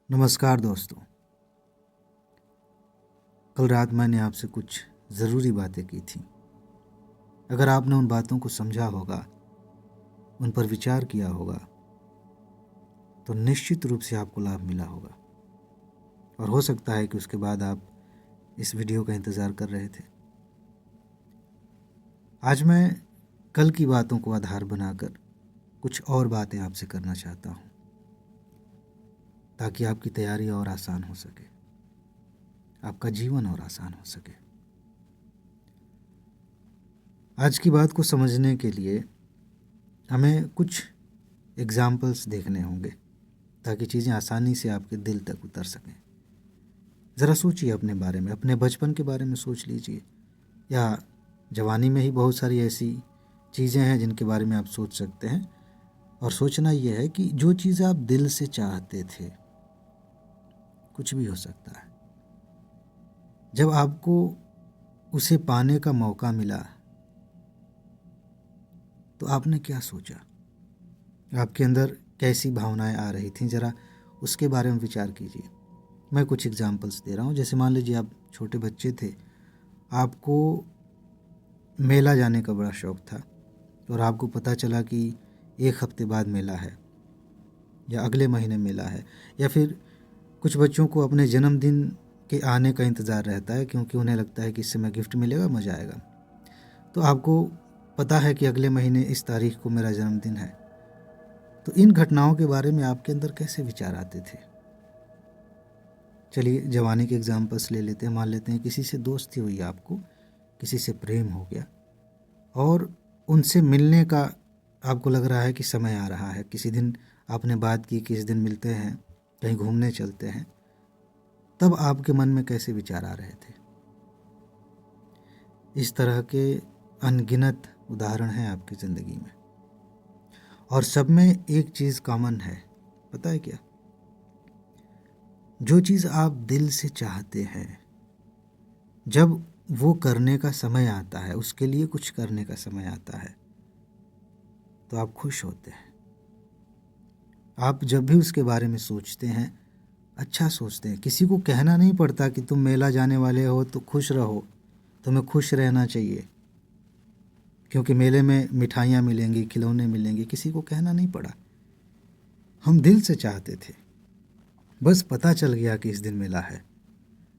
नमस्कार दोस्तों। कल रात मैंने आपसे कुछ ज़रूरी बातें की थी। अगर आपने उन बातों को समझा होगा, उन पर विचार किया होगा, तो निश्चित रूप से आपको लाभ मिला होगा। और हो सकता है कि उसके बाद आप इस वीडियो का इंतज़ार कर रहे थे। आज मैं कल की बातों को आधार बनाकर कुछ और बातें आपसे करना चाहता हूँ, ताकि आपकी तैयारी और आसान हो सके, आपका जीवन और आसान हो सके। आज की बात को समझने के लिए हमें कुछ एग्जाम्पल्स देखने होंगे, ताकि चीज़ें आसानी से आपके दिल तक उतर सकें। ज़रा सोचिए अपने बारे में, अपने बचपन के बारे में सोच लीजिए, या जवानी में ही बहुत सारी ऐसी चीज़ें हैं जिनके बारे में आप सोच सकते हैं। और सोचना यह है कि जो चीज़ आप दिल से चाहते थे, कुछ भी हो सकता है, जब आपको उसे पाने का मौका मिला तो आपने क्या सोचा, आपके अंदर कैसी भावनाएं आ रही थीं, ज़रा उसके बारे में विचार कीजिए। मैं कुछ एग्जांपल्स दे रहा हूँ। जैसे मान लीजिए आप छोटे बच्चे थे, आपको मेला जाने का बड़ा शौक़ था और आपको पता चला कि 1 हफ्ते बाद मेला है या अगले महीने मेला है, या फिर कुछ बच्चों को अपने जन्मदिन के आने का इंतज़ार रहता है, क्योंकि उन्हें लगता है कि इससे मैं गिफ्ट मिलेगा, मज़ा आएगा। तो आपको पता है कि अगले महीने इस तारीख को मेरा जन्मदिन है। तो इन घटनाओं के बारे में आपके अंदर कैसे विचार आते थे? चलिए जवानी के एग्जाम्पल्स ले लेते हैं। मान लेते हैं किसी से दोस्ती हुई, आपको किसी से प्रेम हो गया और उनसे मिलने का आपको लग रहा है कि समय आ रहा है। किसी दिन आपने बात की कि इस दिन मिलते हैं, कहीं घूमने चलते हैं। तब आपके मन में कैसे विचार आ रहे थे? इस तरह के अनगिनत उदाहरण हैं आपकी ज़िंदगी में, और सब में एक चीज़ कॉमन है। पता है क्या? जो चीज़ आप दिल से चाहते हैं, जब वो करने का समय आता है, उसके लिए कुछ करने का समय आता है, तो आप खुश होते हैं। आप जब भी उसके बारे में सोचते हैं, अच्छा सोचते हैं। किसी को कहना नहीं पड़ता कि तुम मेला जाने वाले हो तो खुश रहो, तुम्हें खुश रहना चाहिए, क्योंकि मेले में मिठाइयाँ मिलेंगी, खिलौने मिलेंगे। किसी को कहना नहीं पड़ा, हम दिल से चाहते थे। बस पता चल गया कि इस दिन मेला है,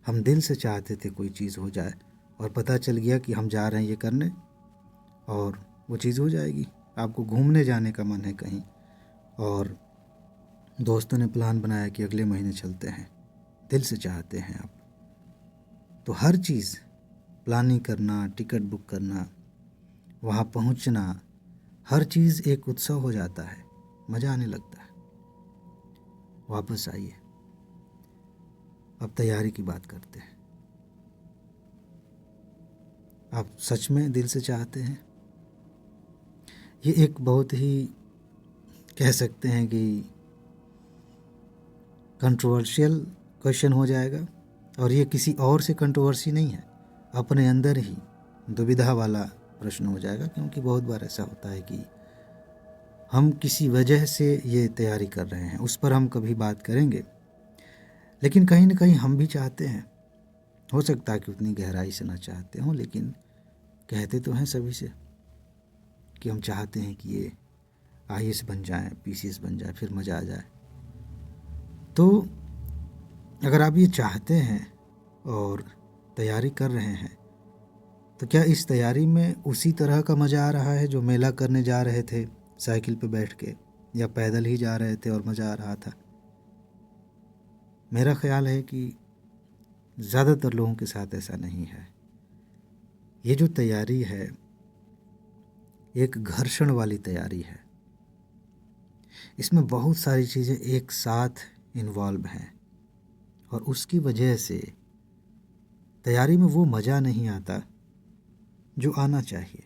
हम दिल से चाहते थे कोई चीज़ हो जाए, और पता चल गया कि हम जा रहे हैं ये करने, और वो चीज़ हो जाएगी। आपको घूमने जाने का मन है कहीं, और दोस्तों ने प्लान बनाया कि अगले महीने चलते हैं, दिल से चाहते हैं आप, तो हर चीज़ प्लानिंग करना, टिकट बुक करना, वहाँ पहुँचना, हर चीज़ एक उत्सव हो जाता है, मज़ा आने लगता है। वापस आइए, अब तैयारी की बात करते हैं। आप सच में दिल से चाहते हैं? ये एक बहुत ही, कह सकते हैं कि कंट्रोवर्शियल क्वेश्चन हो जाएगा, और ये किसी और से कंट्रोवर्सी नहीं है, अपने अंदर ही दुविधा वाला प्रश्न हो जाएगा। क्योंकि बहुत बार ऐसा होता है कि हम किसी वजह से ये तैयारी कर रहे हैं, उस पर हम कभी बात करेंगे। लेकिन कहीं ना कहीं हम भी चाहते हैं। हो सकता है कि उतनी गहराई से ना चाहते हों, लेकिन कहते तो हैं सभी से कि हम चाहते हैं कि ये IAS बन जाए, PCS बन जाए, फिर मज़ा आ जाए। तो अगर आप ये चाहते हैं और तैयारी कर रहे हैं, तो क्या इस तैयारी में उसी तरह का मज़ा आ रहा है जो मेला करने जा रहे थे साइकिल पे बैठ के, या पैदल ही जा रहे थे और मज़ा आ रहा था? मेरा ख्याल है कि ज़्यादातर लोगों के साथ ऐसा नहीं है। ये जो तैयारी है, एक घर्षण वाली तैयारी है। इसमें बहुत सारी चीज़ें एक साथ इन्वॉल्व हैं, और उसकी वजह से तैयारी में वो मज़ा नहीं आता जो आना चाहिए।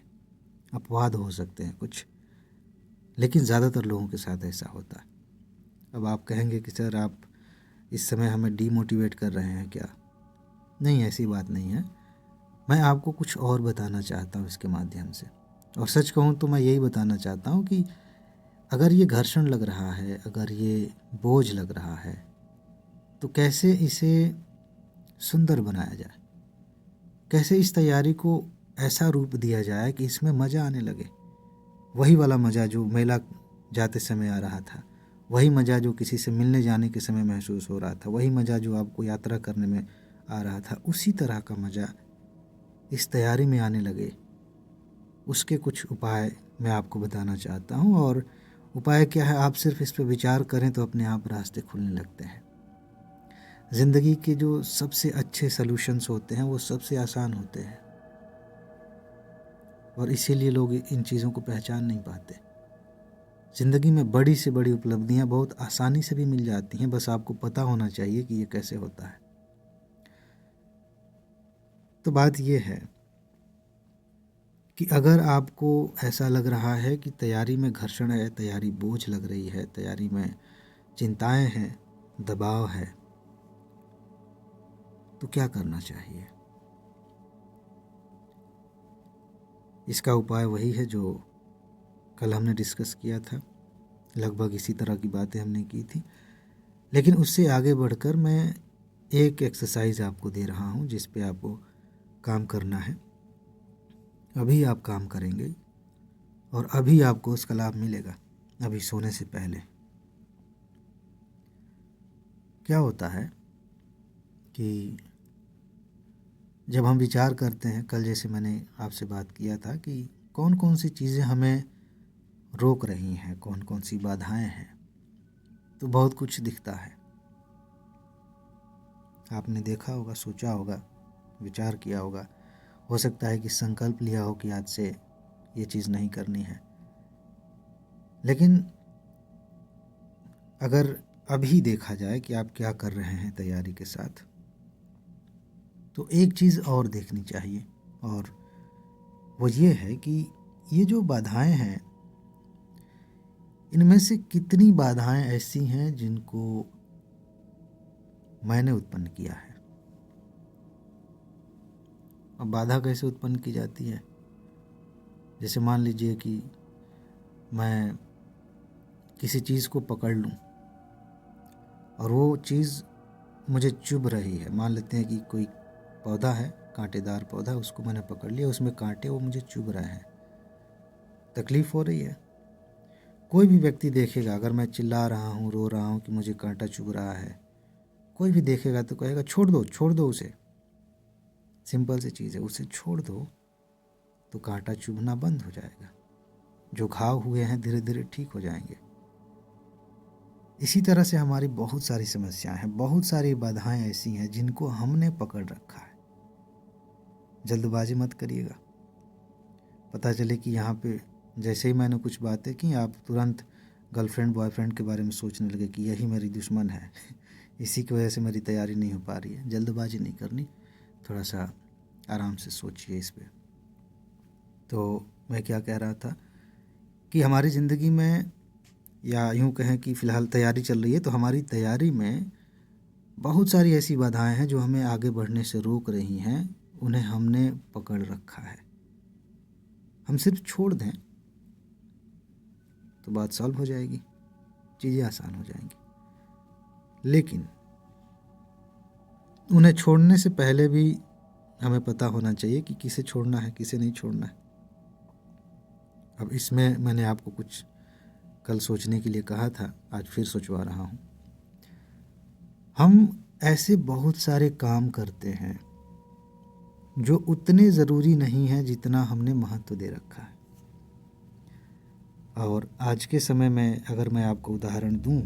अपवाद हो सकते हैं कुछ, लेकिन ज़्यादातर लोगों के साथ ऐसा होता है। अब आप कहेंगे कि सर आप इस समय हमें डीमोटिवेट कर रहे हैं क्या? नहीं, ऐसी बात नहीं है। मैं आपको कुछ और बताना चाहता हूँ इसके माध्यम से। और सच कहूँ तो मैं यही बताना चाहता हूँ कि अगर ये घर्षण लग रहा है, अगर ये बोझ लग रहा है, तो कैसे इसे सुंदर बनाया जाए, कैसे इस तैयारी को ऐसा रूप दिया जाए कि इसमें मज़ा आने लगे। वही वाला मज़ा जो मेला जाते समय आ रहा था, वही मज़ा जो किसी से मिलने जाने के समय महसूस हो रहा था, वही मज़ा जो आपको यात्रा करने में आ रहा था, उसी तरह का मज़ा इस तैयारी में आने लगे। उसके कुछ उपाय मैं आपको बताना चाहता हूँ। और उपाय क्या है, आप सिर्फ इस पर विचार करें तो अपने आप रास्ते खुलने लगते हैं। ज़िंदगी के जो सबसे अच्छे सॉल्यूशंस होते हैं वो सबसे आसान होते हैं, और इसीलिए लोग इन चीज़ों को पहचान नहीं पाते। ज़िंदगी में बड़ी से बड़ी उपलब्धियां बहुत आसानी से भी मिल जाती हैं, बस आपको पता होना चाहिए कि ये कैसे होता है। तो बात ये है कि अगर आपको ऐसा लग रहा है कि तैयारी में घर्षण है, तैयारी बोझ लग रही है, तैयारी में चिंताएं हैं, दबाव है, तो क्या करना चाहिए? इसका उपाय वही है जो कल हमने डिस्कस किया था। लगभग इसी तरह की बातें हमने की थी, लेकिन उससे आगे बढ़कर मैं एक एक्सरसाइज आपको दे रहा हूँ जिस पे आपको काम करना है। अभी आप काम करेंगे और अभी आपको उसका लाभ मिलेगा, अभी सोने से पहले। क्या होता है कि जब हम विचार करते हैं, कल जैसे मैंने आपसे बात किया था कि कौन कौन सी चीज़ें हमें रोक रही हैं, कौन कौन सी बाधाएं हैं, तो बहुत कुछ दिखता है। आपने देखा होगा, सोचा होगा, विचार किया होगा। हो सकता है कि संकल्प लिया हो कि आज से ये चीज़ नहीं करनी है। लेकिन अगर अभी देखा जाए कि आप क्या कर रहे हैं तैयारी के साथ, तो एक चीज़ और देखनी चाहिए, और वो ये है कि ये जो बाधाएं हैं, इनमें से कितनी बाधाएं ऐसी हैं जिनको मैंने उत्पन्न किया है। अब बाधा कैसे उत्पन्न की जाती है? जैसे मान लीजिए कि मैं किसी चीज़ को पकड़ लूं और वो चीज़ मुझे चुभ रही है। मान लेते हैं कि कोई पौधा है, कांटेदार पौधा, उसको मैंने पकड़ लिया, उसमें कांटे वो मुझे चुभ रहे हैं, तकलीफ़ हो रही है। कोई भी व्यक्ति देखेगा, अगर मैं चिल्ला रहा हूँ, रो रहा हूँ कि मुझे कांटा चुभ रहा है, कोई भी देखेगा तो कहेगा छोड़ दो, छोड़ दो उसे। सिंपल सी चीज़ है, उसे छोड़ दो तो कांटा चुभना बंद हो जाएगा, जो घाव हुए हैं धीरे धीरे ठीक हो जाएंगे। इसी तरह से हमारी बहुत सारी समस्याएं हैं, बहुत सारी बाधाएं ऐसी हैं जिनको हमने पकड़ रखा है। जल्दबाजी मत करिएगा। पता चले कि यहाँ पे जैसे ही मैंने कुछ बातें की, आप तुरंत गर्लफ्रेंड बॉयफ्रेंड के बारे में सोचने लगे कि यही मेरी दुश्मन है, इसी की वजह से मेरी तैयारी नहीं हो पा रही है। जल्दबाजी नहीं करनी, थोड़ा सा आराम से सोचिए इस पे। तो मैं क्या कह रहा था कि हमारी ज़िंदगी में, या यूँ कहें कि फ़िलहाल तैयारी चल रही है, तो हमारी तैयारी में बहुत सारी ऐसी बाधाएं हैं जो हमें आगे बढ़ने से रोक रही हैं, उन्हें हमने पकड़ रखा है। हम सिर्फ छोड़ दें तो बात सॉल्व हो जाएगी, चीज़ें आसान हो जाएंगी। लेकिन उन्हें छोड़ने से पहले भी हमें पता होना चाहिए कि किसे छोड़ना है, किसे नहीं छोड़ना है। अब इसमें मैंने आपको कुछ कल सोचने के लिए कहा था, आज फिर सोचवा रहा हूँ। हम ऐसे बहुत सारे काम करते हैं जो उतने ज़रूरी नहीं हैं जितना हमने महत्व दे रखा है। और आज के समय में अगर मैं आपको उदाहरण दूं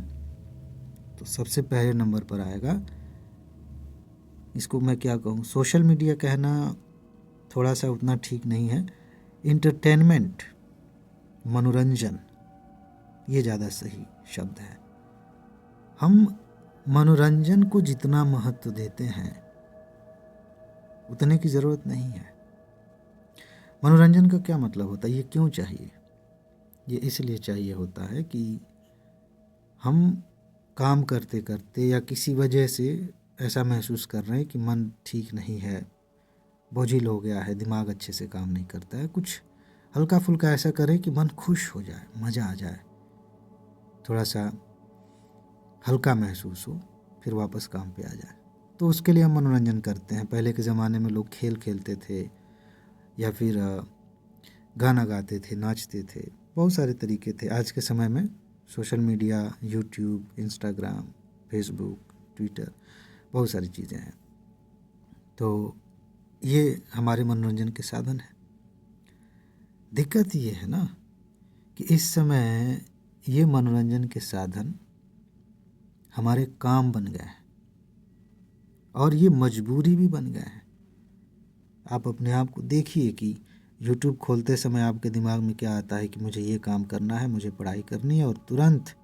तो सबसे पहले नंबर पर आएगा, इसको मैं क्या कहूँ, सोशल मीडिया कहना थोड़ा सा उतना ठीक नहीं है, इंटरटेनमेंट, मनोरंजन, ये ज़्यादा सही शब्द है। हम मनोरंजन को जितना महत्व देते हैं उतने की ज़रूरत नहीं है। मनोरंजन का क्या मतलब होता है, ये क्यों चाहिए? ये इसलिए चाहिए होता है कि हम काम करते करते या किसी वजह से ऐसा महसूस कर रहे हैं कि मन ठीक नहीं है, बोझिल हो गया है, दिमाग अच्छे से काम नहीं करता है, कुछ हल्का फुल्का ऐसा करें कि मन खुश हो जाए, मज़ा आ जाए, थोड़ा सा हल्का महसूस हो, फिर वापस काम पे आ जाए। तो उसके लिए हम मनोरंजन करते हैं। पहले के ज़माने में लोग खेल खेलते थे या फिर गाना गाते थे, नाचते थे, बहुत सारे तरीके थे। आज के समय में social media, YouTube, Instagram, Facebook, Twitter, बहुत सारी चीज़ें हैं। तो ये हमारे मनोरंजन के साधन हैं। दिक्कत ये है ना कि इस समय ये मनोरंजन के साधन हमारे काम बन गए हैं और ये मजबूरी भी बन गए हैं। आप अपने आप को देखिए कि यूट्यूब खोलते समय आपके दिमाग में क्या आता है कि मुझे ये काम करना है, मुझे पढ़ाई करनी है, और तुरंत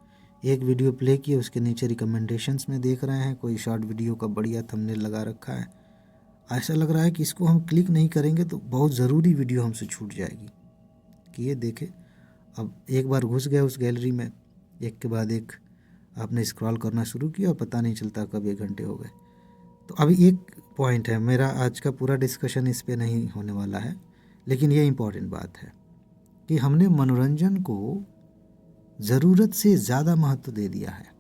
एक वीडियो प्ले किए, उसके नीचे रिकमेंडेशंस में देख रहे हैं कोई शॉर्ट वीडियो का बढ़िया थंबनेल लगा रखा है। ऐसा लग रहा है कि इसको हम क्लिक नहीं करेंगे तो बहुत ज़रूरी वीडियो हमसे छूट जाएगी कि ये देखें। अब एक बार घुस गए उस गैलरी में, एक के बाद एक आपने स्क्रॉल करना शुरू किया और पता नहीं चलता कब 1 घंटे हो गए। तो अभी एक पॉइंट है, मेरा आज का पूरा डिस्कशन इस पे नहीं होने वाला है, लेकिन ये इम्पॉर्टेंट बात है कि हमने मनोरंजन को ज़रूरत से ज़्यादा महत्व दे दिया है।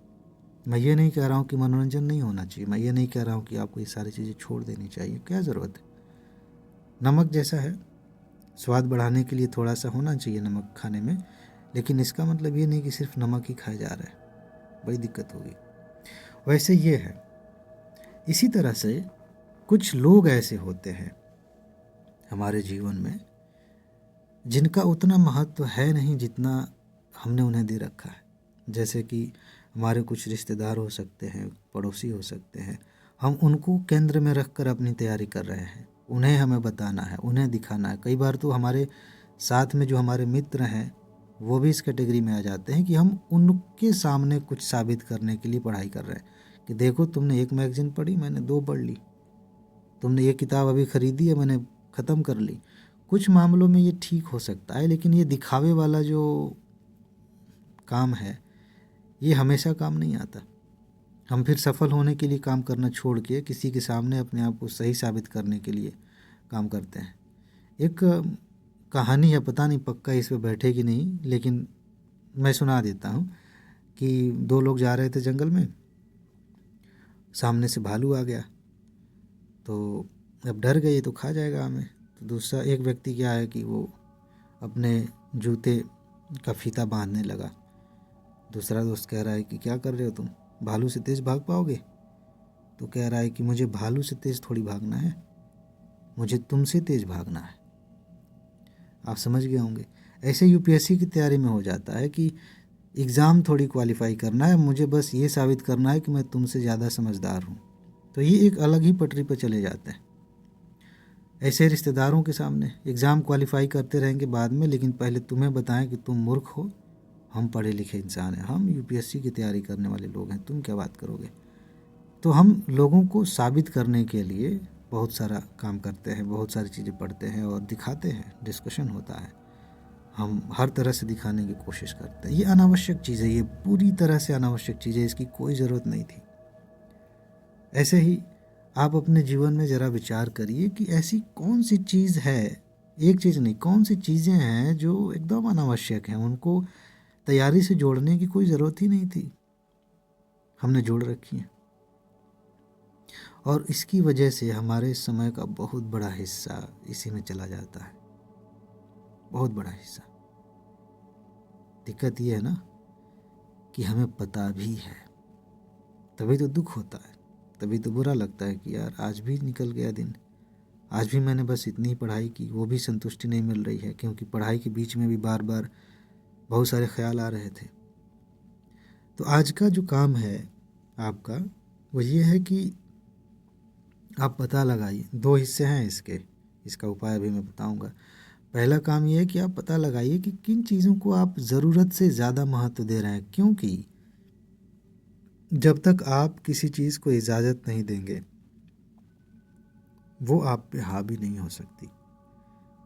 मैं ये नहीं कह रहा हूँ कि मनोरंजन नहीं होना चाहिए, मैं ये नहीं कह रहा हूँ कि आपको ये सारी चीज़ें छोड़ देनी चाहिए, क्या ज़रूरत है। नमक जैसा है, स्वाद बढ़ाने के लिए थोड़ा सा होना चाहिए नमक खाने में, लेकिन इसका मतलब ये नहीं कि सिर्फ नमक ही खाया जा रहा है, बड़ी दिक्कत होगी। वैसे ये है, इसी तरह से कुछ लोग ऐसे होते हैं हमारे जीवन में जिनका उतना महत्व है नहीं जितना हमने उन्हें दे रखा है। जैसे कि हमारे कुछ रिश्तेदार हो सकते हैं, पड़ोसी हो सकते हैं, हम उनको केंद्र में रखकर अपनी तैयारी कर रहे हैं, उन्हें हमें बताना है, उन्हें दिखाना है। कई बार तो हमारे साथ में जो हमारे मित्र हैं वो भी इस कैटेगरी में आ जाते हैं कि हम उनके सामने कुछ साबित करने के लिए पढ़ाई कर रहे हैं कि देखो तुमने 1 मैगज़ीन पढ़ी, मैंने 2 पढ़ ली, तुमने ये किताब अभी ख़रीदी है, मैंने ख़त्म कर ली। कुछ मामलों में ये ठीक हो सकता है, लेकिन ये दिखावे वाला जो काम है ये हमेशा काम नहीं आता। हम फिर सफल होने के लिए काम करना छोड़ के किसी के सामने अपने आप को सही साबित करने के लिए काम करते हैं। एक कहानी है, पता नहीं पक्का इस पे बैठे कि नहीं, लेकिन मैं सुना देता हूँ कि 2 लोग जा रहे थे जंगल में, सामने से भालू आ गया, तो अब डर गए तो खा जाएगा हमें। तो दूसरा एक व्यक्ति क्या है कि वो अपने जूते का फीता बांधने लगा। दूसरा दोस्त कह रहा है कि क्या कर रहे हो तुम, भालू से तेज़ भाग पाओगे? तो कह रहा है कि मुझे भालू से तेज़ थोड़ी भागना है, मुझे तुमसे तेज़ भागना है। आप समझ गए होंगे। ऐसे यूपीएससी की तैयारी में हो जाता है कि एग्ज़ाम थोड़ी क्वालिफाई करना है, मुझे बस ये साबित करना है कि मैं तुमसे ज़्यादा समझदार हूँ। तो ये एक अलग ही पटरी पर चले जाते हैं। ऐसे रिश्तेदारों के सामने एग्ज़ाम क्वालिफाई करते रहेंगे बाद में, लेकिन पहले तुम्हें बताएं कि तुम मूर्ख हो, हम पढ़े लिखे इंसान हैं, हम यूपीएससी की तैयारी करने वाले लोग हैं, तुम क्या बात करोगे। तो हम लोगों को साबित करने के लिए बहुत सारा काम करते हैं, बहुत सारी चीज़ें पढ़ते हैं और दिखाते हैं, डिस्कशन होता है, हम हर तरह से दिखाने की कोशिश करते हैं। ये अनावश्यक चीज़ है, ये पूरी तरह से अनावश्यक चीज़ है, इसकी कोई ज़रूरत नहीं थी। ऐसे ही आप अपने जीवन में ज़रा विचार करिए कि ऐसी कौन सी चीज़ है, एक चीज़ नहीं, कौन सी चीज़ें हैं जो एकदम अनावश्यक हैं, उनको तैयारी से जोड़ने की कोई ज़रूरत ही नहीं थी, हमने जोड़ रखी हैं। और इसकी वजह से हमारे समय का बहुत बड़ा हिस्सा इसी में चला जाता है, बहुत बड़ा हिस्सा। दिक्कत ये है ना कि हमें पता भी है, तभी तो दुख होता है, तभी तो बुरा लगता है कि यार आज भी निकल गया दिन, आज भी मैंने बस इतनी ही पढ़ाई की, वो भी संतुष्टि नहीं मिल रही है, क्योंकि पढ़ाई के बीच में भी बार बार बहुत सारे ख्याल आ रहे थे। तो आज का जो काम है आपका वो ये है कि आप पता लगाइए। 2 हिस्से हैं इसके, इसका उपाय अभी मैं बताऊंगा। पहला काम ये है कि आप पता लगाइए कि किन चीज़ों को आप ज़रूरत से ज़्यादा महत्व दे रहे हैं, क्योंकि जब तक आप किसी चीज़ को इजाज़त नहीं देंगे वो आप पे हावी नहीं हो सकती।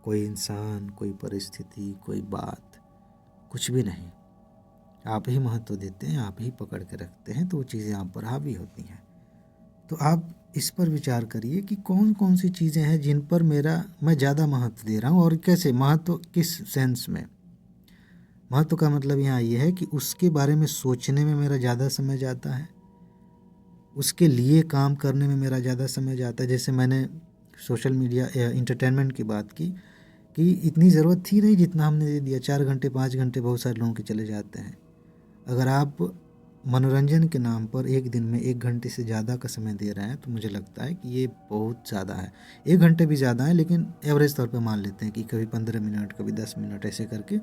कोई इंसान, कोई परिस्थिति, कोई बात, कुछ भी नहीं, आप ही महत्व देते हैं, आप ही पकड़ के रखते हैं, तो वो चीज़ें आप पर हावी होती हैं। तो आप इस पर विचार करिए कि कौन कौन सी चीज़ें हैं जिन पर मैं ज़्यादा महत्व दे रहा हूँ, और कैसे महत्व, किस सेंस में। महत्व का मतलब यहाँ ये है कि उसके बारे में सोचने में मेरा ज़्यादा समय जाता है, उसके लिए काम करने में मेरा ज़्यादा समय जाता है। जैसे मैंने सोशल मीडिया या एंटरटेनमेंट की बात की कि इतनी ज़रूरत थी नहीं जितना हमने दे दिया। 4 घंटे 5 घंटे बहुत सारे लोगों के चले जाते हैं। अगर आप मनोरंजन के नाम पर एक दिन में 1 घंटे से ज़्यादा का समय दे रहे हैं तो मुझे लगता है कि ये बहुत ज़्यादा है। 1 घंटे भी ज़्यादा है, लेकिन एवरेज तौर पे मान लेते हैं कि कभी 15 मिनट, कभी 10 मिनट, ऐसे करके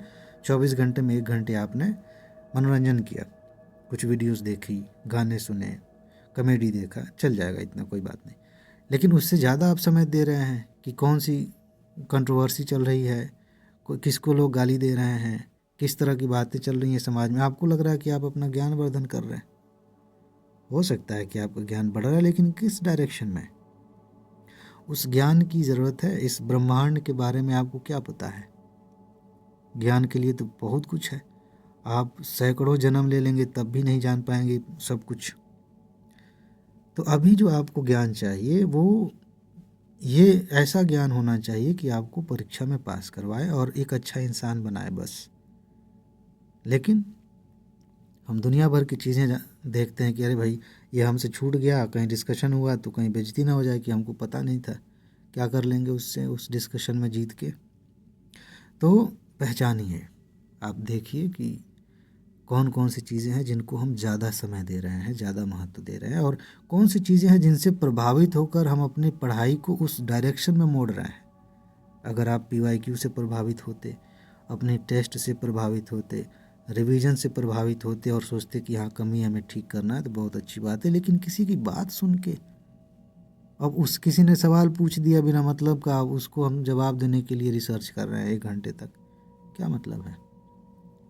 24 घंटे में 1 घंटे आपने मनोरंजन किया। कुछ वीडियोज़ देखी, गाने सुने, कॉमेडी देखा, चल जाएगा, इतना कोई बात नहीं। लेकिन उससे ज़्यादा आप समय दे रहे हैं कि कौन सी कंट्रोवर्सी चल रही है, किसको लोग गाली दे रहे हैं, किस तरह की बातें चल रही हैं समाज में। आपको लग रहा है कि आप अपना ज्ञान वर्धन कर रहे हैं। हो सकता है कि आपका ज्ञान बढ़ रहा है, लेकिन किस डायरेक्शन में? उस ज्ञान की ज़रूरत है। इस ब्रह्मांड के बारे में आपको क्या पता है? ज्ञान के लिए तो बहुत कुछ है। आप सैकड़ों जन्म ले लेंगे तब भी नहीं जान पाएंगे सब कुछ। तो अभी जो आपको ज्ञान चाहिए वो ये ऐसा ज्ञान होना चाहिए कि आपको परीक्षा में पास करवाए और एक अच्छा इंसान बनाए, बस। लेकिन हम दुनिया भर की चीज़ें देखते हैं कि अरे भाई ये हमसे छूट गया, कहीं डिस्कशन हुआ तो कहीं बेइज्जती ना हो जाए कि हमको पता नहीं था। क्या कर लेंगे उससे, उस डिस्कशन में जीत के? तो पहचानिए, आप देखिए कि कौन कौन सी चीज़ें हैं जिनको हम ज़्यादा समय दे रहे हैं, ज़्यादा महत्व दे रहे हैं, और कौन सी चीज़ें हैं जिनसे प्रभावित होकर हम अपनी पढ़ाई को उस डायरेक्शन में मोड़ रहे हैं। अगर आप PYQ से प्रभावित होते, अपने टेस्ट से प्रभावित होते, रिवीजन से प्रभावित होते और सोचते कि हाँ कमी हमें ठीक करना है, तो बहुत अच्छी बात है। लेकिन किसी की बात सुन के, अब उस किसी ने सवाल पूछ दिया बिना मतलब का, अब उसको हम जवाब देने के लिए रिसर्च कर रहे हैं 1 घंटे तक, क्या मतलब है?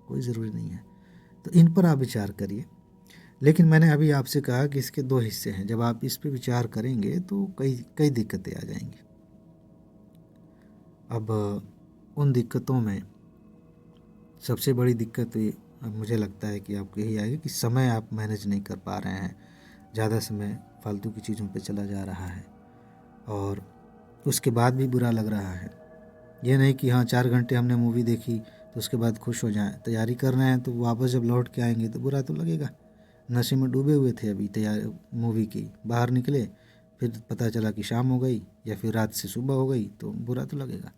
कोई ज़रूरी नहीं है। तो इन पर आप विचार करिए। लेकिन मैंने अभी आपसे कहा कि इसके 2 हिस्से हैं। जब आप इस पे विचार करेंगे तो कई कई दिक्कतें आ जाएंगी। अब उन दिक्कतों में सबसे बड़ी दिक्कत ये अब मुझे लगता है कि आपको यही आएगी कि समय आप मैनेज नहीं कर पा रहे हैं। ज़्यादा समय फालतू की चीज़ों पे चला जा रहा है और उसके बाद भी बुरा लग रहा है। ये नहीं कि हाँ 4 घंटे हमने मूवी देखी तो उसके बाद खुश हो जाएं। तैयारी कर रहे हैं तो वापस जब लौट के आएंगे तो बुरा तो लगेगा। नशे में डूबे हुए थे, अभी तैयार मूवी की, बाहर निकले, फिर पता चला कि शाम हो गई या फिर रात से सुबह हो गई, तो बुरा तो लगेगा।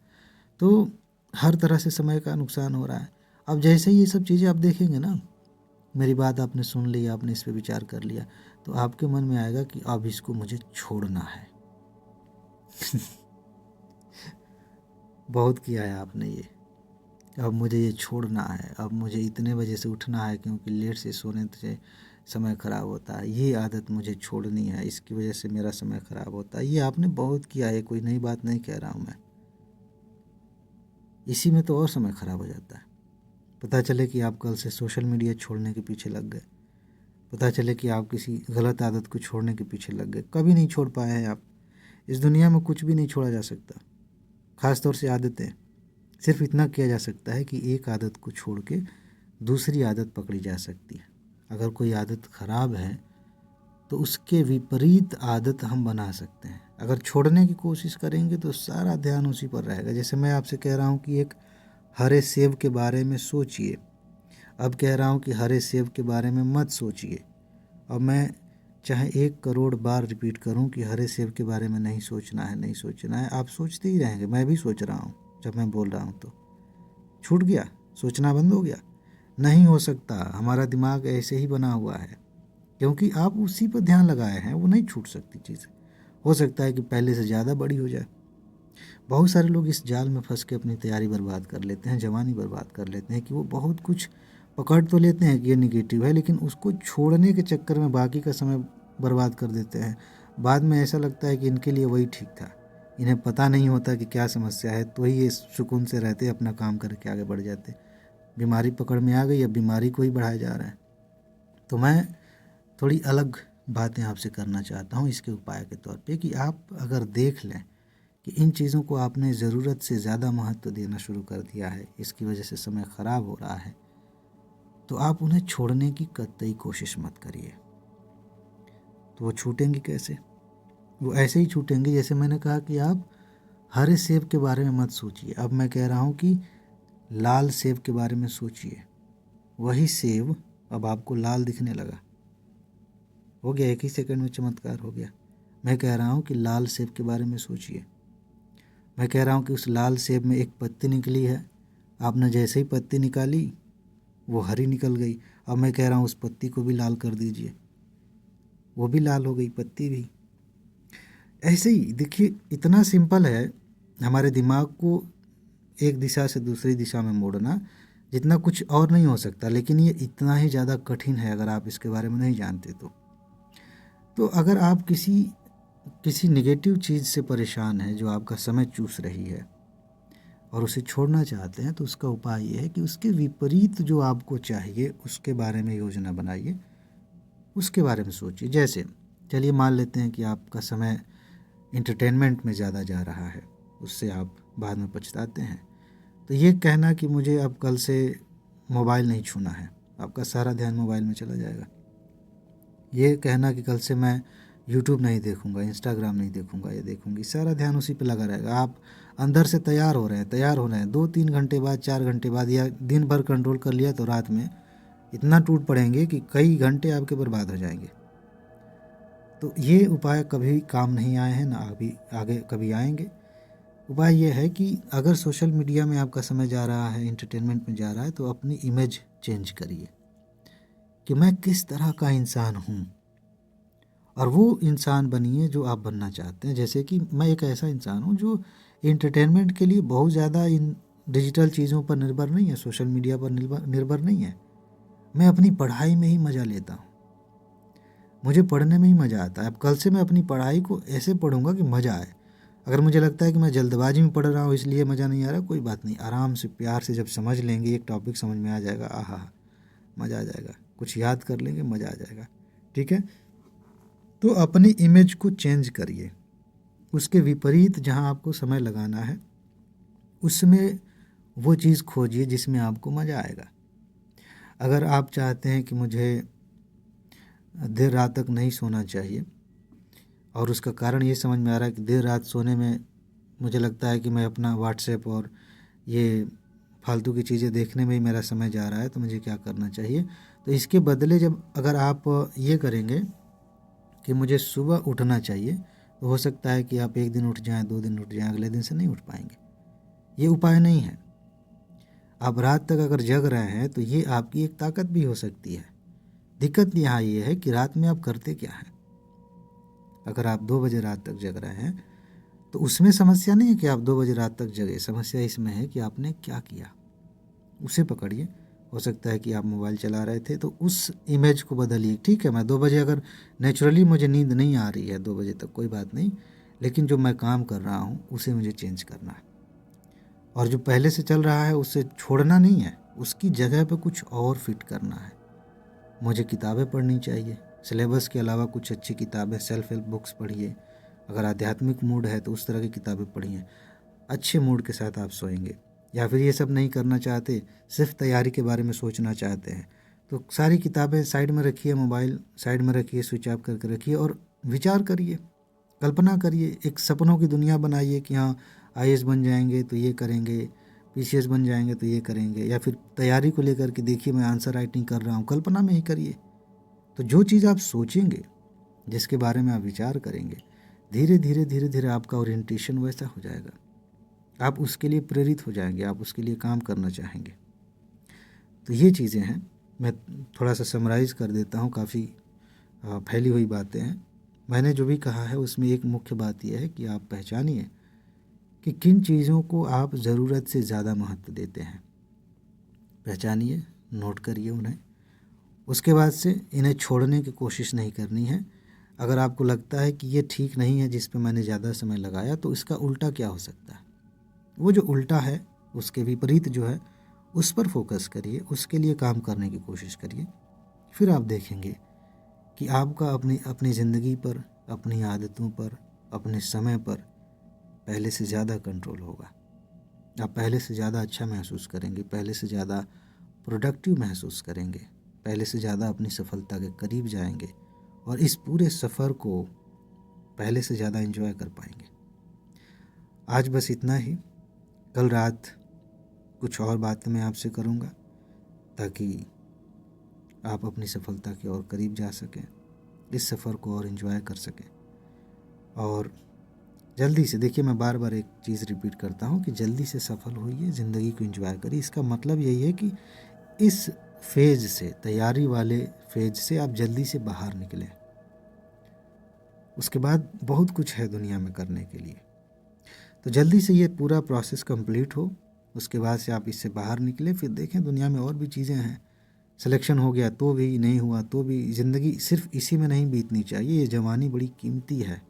तो हर तरह से समय का नुकसान हो रहा है। अब जैसे ही ये सब चीज़ें आप देखेंगे ना, मेरी बात आपने सुन ली, आपने इस पे विचार कर लिया, तो आपके मन में आएगा कि अब इसको मुझे छोड़ना है। बहुत किया है आपने ये, अब मुझे ये छोड़ना है, अब मुझे इतने बजे से उठना है क्योंकि लेट से सोने से समय ख़राब होता है, ये आदत मुझे छोड़नी है, इसकी वजह से मेरा समय ख़राब होता है। ये आपने बहुत किया है, कोई नई बात नहीं कह रहा हूँ मैं। इसी में तो और समय ख़राब हो जाता है। पता चले कि आप कल से सोशल मीडिया छोड़ने के पीछे लग गए, पता चले कि आप किसी गलत आदत को छोड़ने के पीछे लग गए, कभी नहीं छोड़ पाए हैं आप। इस दुनिया में कुछ भी नहीं छोड़ा जा सकता, ख़ास तौर से आदतें। सिर्फ इतना किया जा सकता है कि एक आदत को छोड़ के दूसरी आदत पकड़ी जा सकती है। अगर कोई आदत ख़राब है तो उसके विपरीत आदत हम बना सकते हैं। अगर छोड़ने की कोशिश करेंगे तो सारा ध्यान उसी पर रहेगा। जैसे मैं आपसे कह रहा हूँ कि एक हरे सेब के बारे में सोचिए, अब कह रहा हूँ कि हरे सेब के बारे में मत सोचिए। अब मैं चाहे 1 करोड़ बार रिपीट करूँ कि हरे सेब के बारे में नहीं सोचना है, नहीं सोचना है, आप सोचते ही रहेंगे। मैं भी सोच रहा हूँ, जब मैं बोल रहा हूँ तो छूट गया, सोचना बंद हो गया? नहीं हो सकता, हमारा दिमाग ऐसे ही बना हुआ है, क्योंकि आप उसी पर ध्यान लगाए हैं। वो नहीं छूट सकती चीज़। हो सकता है कि पहले से ज़्यादा बड़ी हो जाए। बहुत सारे लोग इस जाल में फंस के अपनी तैयारी बर्बाद कर लेते हैं, जवानी बर्बाद कर लेते हैं कि वो बहुत कुछ पकड़ तो लेते हैं कि ये निगेटिव है, लेकिन उसको छोड़ने के चक्कर में बाकी का समय बर्बाद कर देते हैं। बाद में ऐसा लगता है कि इनके लिए वही ठीक था। इन्हें पता नहीं होता कि क्या समस्या है, तो ही ये सुकून से रहते, अपना काम करके आगे बढ़ जाते। बीमारी पकड़ में आ गई, अब बीमारी को ही बढ़ाया जा रहा है। तो मैं थोड़ी अलग बातें आपसे करना चाहता हूँ इसके उपाय के तौर पे, कि आप अगर देख लें कि इन चीज़ों को आपने ज़रूरत से ज़्यादा महत्व देना शुरू कर दिया है, इसकी वजह से समय ख़राब हो रहा है, तो आप उन्हें छोड़ने की कतई कोशिश मत करिए। तो वो छूटेंगी कैसे? वो ऐसे ही छूटेंगी जैसे मैंने कहा कि आप हरे सेब के बारे में मत सोचिए। अब मैं कह रहा हूँ कि लाल सेब के बारे में सोचिए। वही सेब अब आपको लाल दिखने लगा, हो गया, 1 ही सेकंड में चमत्कार हो गया। मैं कह रहा हूँ कि लाल सेब के बारे में सोचिए। मैं कह रहा हूँ कि उस लाल सेब में एक पत्ती निकली है, आपने जैसे ही पत्ती निकाली वो हरी निकल गई। अब मैं कह रहा हूँ उस पत्ती को भी लाल कर दीजिए, वो भी लाल हो गई, पत्ती भी। ऐसे ही देखिए, इतना सिंपल है हमारे दिमाग को एक दिशा से दूसरी दिशा में मोड़ना, जितना कुछ और नहीं हो सकता। लेकिन ये इतना ही ज़्यादा कठिन है अगर आप इसके बारे में नहीं जानते तो अगर आप किसी नेगेटिव चीज़ से परेशान हैं जो आपका समय चूस रही है और उसे छोड़ना चाहते हैं, तो उसका उपाय ये है कि उसके विपरीत जो आपको चाहिए उसके बारे में योजना बनाइए, उसके बारे में सोचिए। जैसे चलिए मान लेते हैं कि आपका समय एंटरटेनमेंट में ज़्यादा जा रहा है, उससे आप बाद में पछताते हैं। तो ये कहना कि मुझे अब कल से मोबाइल नहीं छूना है, आपका सारा ध्यान मोबाइल में चला जाएगा। ये कहना कि कल से मैं यूट्यूब नहीं देखूंगा, इंस्टाग्राम नहीं देखूंगा या देखूंगी, सारा ध्यान उसी पे लगा रहेगा। आप अंदर से तैयार हो रहे हैं 2-3 घंटे बाद, 4 घंटे बाद, या दिन भर कंट्रोल कर लिया तो रात में इतना टूट पड़ेंगे कि कई घंटे आपके बर्बाद हो जाएंगे। तो ये उपाय कभी काम नहीं आए हैं, ना अभी आगे कभी आएंगे। उपाय ये है कि अगर सोशल मीडिया में आपका समय जा रहा है, एंटरटेनमेंट में जा रहा है, तो अपनी इमेज चेंज करिए कि मैं किस तरह का इंसान हूँ, और वो इंसान बनिए जो आप बनना चाहते हैं। जैसे कि मैं एक ऐसा इंसान हूँ जो एंटरटेनमेंट के लिए बहुत ज़्यादा इन डिजिटल चीज़ों पर निर्भर नहीं है, सोशल मीडिया पर निर्भर नहीं है। मैं अपनी पढ़ाई में ही मज़ा लेता हूँ, मुझे पढ़ने में ही मज़ा आता है। अब कल से मैं अपनी पढ़ाई को ऐसे पढ़ूंगा कि मज़ा आए। अगर मुझे लगता है कि मैं जल्दबाजी में पढ़ रहा हूँ इसलिए मज़ा नहीं आ रहा, कोई बात नहीं, आराम से प्यार से जब समझ लेंगे, एक टॉपिक समझ में आ जाएगा, आहा मज़ा आ जाएगा, कुछ याद कर लेंगे, मज़ा आ जाएगा। ठीक है, तो अपनी इमेज को चेंज करिए, उसके विपरीत जहाँ आपको समय लगाना है उसमें वो चीज़ खोजिए जिसमें आपको मज़ा आएगा। अगर आप चाहते हैं कि मुझे देर रात तक नहीं सोना चाहिए, और उसका कारण ये समझ में आ रहा है कि देर रात सोने में मुझे लगता है कि मैं अपना व्हाट्सएप और ये फालतू की चीज़ें देखने में ही मेरा समय जा रहा है, तो मुझे क्या करना चाहिए। तो इसके बदले जब अगर आप ये करेंगे कि मुझे सुबह उठना चाहिए, तो हो सकता है कि आप 1 दिन उठ जाएं, 2 दिन उठ जाएं, अगले दिन से नहीं उठ पाएंगे। ये उपाय नहीं है। आप रात तक अगर जग रहे हैं तो ये आपकी एक ताकत भी हो सकती है। दिक्कत यहाँ ये है कि रात में आप करते क्या हैं। अगर आप 2 बजे रात तक जग रहे हैं तो उसमें समस्या नहीं है कि आप 2 बजे रात तक जगे, समस्या इसमें है कि आपने क्या किया, उसे पकड़िए। हो सकता है कि आप मोबाइल चला रहे थे, तो उस इमेज को बदलिए। ठीक है, मैं 2 बजे, अगर नेचुरली मुझे नींद नहीं आ रही है 2 बजे तक, कोई बात नहीं, लेकिन जो मैं काम कर रहा हूँ उसे मुझे चेंज करना है, और जो पहले से चल रहा है उसे छोड़ना नहीं है, उसकी जगह पे कुछ और फिट करना है। मुझे किताबें पढ़नी चाहिए, सिलेबस के अलावा कुछ अच्छी किताबें, सेल्फ हेल्प बुक्स पढ़िए। अगर आध्यात्मिक मूड है तो उस तरह की किताबें पढ़िए, अच्छे मूड के साथ आप सोएंगे। या फिर ये सब नहीं करना चाहते, सिर्फ तैयारी के बारे में सोचना चाहते हैं, तो सारी किताबें साइड में रखिए, मोबाइल साइड में रखिए, स्विच ऑफ करके रखिए और विचार करिए, कल्पना करिए, एक सपनों की दुनिया बनाइए कि हाँ आईएएस बन जाएंगे तो ये करेंगे, पीसीएस बन जाएंगे तो ये करेंगे। या फिर तैयारी को लेकर के देखिए, मैं आंसर राइटिंग कर रहा हूँ, कल्पना में ही करिए। तो जो चीज़ आप सोचेंगे, जिसके बारे में आप विचार करेंगे, धीरे धीरे धीरे धीरे आपका ओरिएंटेशन वैसा हो जाएगा, आप उसके लिए प्रेरित हो जाएंगे, आप उसके लिए काम करना चाहेंगे। तो ये चीज़ें हैं, मैं थोड़ा सा समराइज़ कर देता हूँ, काफ़ी फैली हुई बातें हैं। मैंने जो भी कहा है उसमें एक मुख्य बात यह है कि आप पहचानिए कि किन चीज़ों को आप ज़रूरत से ज़्यादा महत्व देते हैं। पहचानिए, नोट करिए उन्हें, उसके बाद से इन्हें छोड़ने की कोशिश नहीं करनी है। अगर आपको लगता है कि ये ठीक नहीं है जिस पे मैंने ज़्यादा समय लगाया, तो इसका उल्टा क्या हो सकता है, वो जो उल्टा है उसके विपरीत जो है उस पर फोकस करिए, उसके लिए काम करने की कोशिश करिए। फिर आप देखेंगे कि आपका अपनी अपनी ज़िंदगी पर, अपनी आदतों पर, अपने समय पर पहले से ज़्यादा कंट्रोल होगा। आप पहले से ज़्यादा अच्छा महसूस करेंगे, पहले से ज़्यादा प्रोडक्टिव महसूस करेंगे, पहले से ज़्यादा अपनी सफलता के करीब जाएंगे, और इस पूरे सफ़र को पहले से ज़्यादा एंजॉय कर पाएंगे। आज बस इतना ही। कल रात कुछ और बातें मैं आपसे करूँगा ताकि आप अपनी सफलता के और करीब जा सकें। इस सफ़र को और एंजॉय कर सकें। और जल्दी से, देखिए मैं बार बार एक चीज़ रिपीट करता हूँ कि जल्दी से सफल होइए, ज़िंदगी को एंजॉय करिए। इसका मतलब यही है कि इस फेज़ से, तैयारी वाले फेज़ से आप जल्दी से बाहर निकलें। उसके बाद बहुत कुछ है दुनिया में करने के लिए, तो जल्दी से ये पूरा प्रोसेस कंप्लीट हो। उसके बाद से आप इससे बाहर निकले, फिर देखें दुनिया में और भी चीज़ें हैं। सिलेक्शन हो गया तो भी, नहीं हुआ तो भी, ज़िंदगी सिर्फ इसी में नहीं बीतनी चाहिए। ये जवानी बड़ी कीमती है।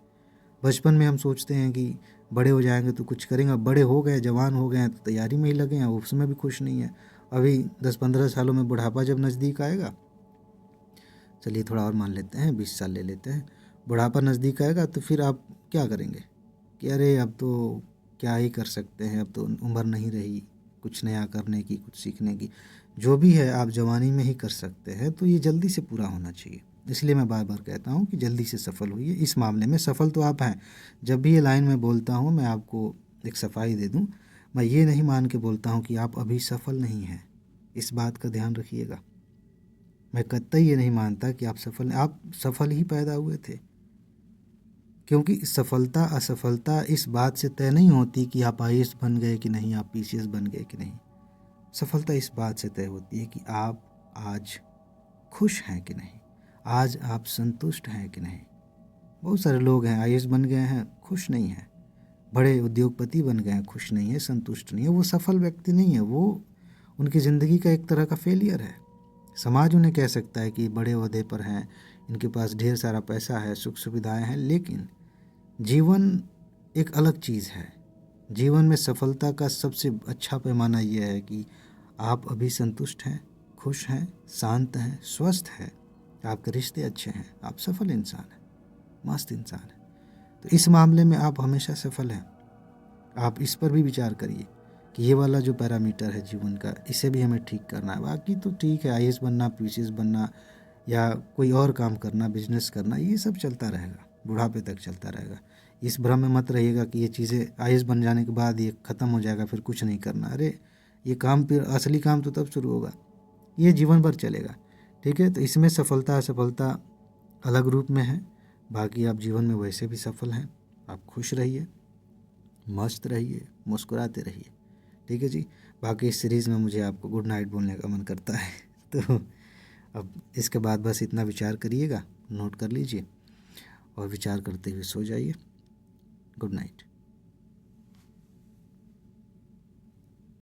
बचपन में हम सोचते हैं कि बड़े हो जाएंगे तो कुछ करेंगे, अब बड़े हो गए, जवान हो गए हैं तो तैयारी में ही लगे हैं, उसमें भी खुश नहीं है। अभी 10-15 सालों में बुढ़ापा जब नज़दीक आएगा, चलिए थोड़ा और मान लेते हैं, 20 साल ले लेते हैं, बुढ़ापा नज़दीक आएगा तो फिर आप क्या करेंगे कि अरे अब तो क्या ही कर सकते हैं, अब तो उम्र नहीं रही कुछ नया करने की, कुछ सीखने की। जो भी है आप जवानी में ही कर सकते हैं, तो ये जल्दी से पूरा होना चाहिए। इसलिए मैं बार बार कहता हूँ कि जल्दी से सफल होइए। इस मामले में सफल तो आप हैं। जब भी ये लाइन मैं बोलता हूँ, मैं आपको एक सफाई दे दूँ, मैं ये नहीं मान के बोलता हूँ कि आप अभी सफल नहीं हैं। इस बात का ध्यान रखिएगा। मैं कतई ये नहीं मानता कि आप सफल ही पैदा हुए थे। क्योंकि सफलता असफलता इस बात से तय नहीं होती कि आप आईएएस बन गए कि नहीं, आप पीसीएस बन गए कि नहीं। सफलता इस बात से तय होती है कि आप आज खुश हैं कि नहीं, आज आप संतुष्ट हैं कि नहीं। बहुत सारे लोग हैं आईएएस बन गए हैं, खुश नहीं हैं, बड़े उद्योगपति बन गए हैं, खुश नहीं है, संतुष्ट नहीं है। वो सफल व्यक्ति नहीं है, वो उनकी ज़िंदगी का एक तरह का फेलियर है। समाज उन्हें कह सकता है कि बड़े ओहदे पर हैं, इनके पास ढेर सारा पैसा है, सुख सुविधाएं हैं, लेकिन जीवन एक अलग चीज़ है। जीवन में सफलता का सबसे अच्छा पैमाना यह है कि आप अभी संतुष्ट हैं, खुश हैं, शांत हैं, स्वस्थ हैं, आपके रिश्ते अच्छे हैं, आप सफल इंसान हैं, मस्त इंसान हैं। तो इस मामले में आप हमेशा सफल हैं। आप इस पर भी विचार करिए कि ये वाला जो पैरामीटर है जीवन का, इसे भी हमें ठीक करना है। बाकी तो ठीक है, आईएएस बनना, पीसीएस बनना या कोई और काम करना, बिजनेस करना, ये सब चलता रहेगा, बुढ़ापे तक चलता रहेगा। इस भ्रम में मत रहिएगा कि ये चीज़ें आईएएस बन जाने के बाद ये ख़त्म हो जाएगा, फिर कुछ नहीं करना। अरे ये काम, फिर असली काम तो तब शुरू होगा। ये जीवन भर चलेगा, ठीक है। तो इसमें सफलता असफलता अलग रूप में है। बाकी आप जीवन में वैसे भी सफल हैं। आप खुश रहिए, मस्त रहिए, मुस्कुराते रहिए, ठीक है जी। बाकी इस सीरीज़ में मुझे आपको गुड नाइट बोलने का मन करता है तो अब इसके बाद बस इतना विचार करिएगा, नोट कर लीजिए और विचार करते हुए सो जाइए। Good night.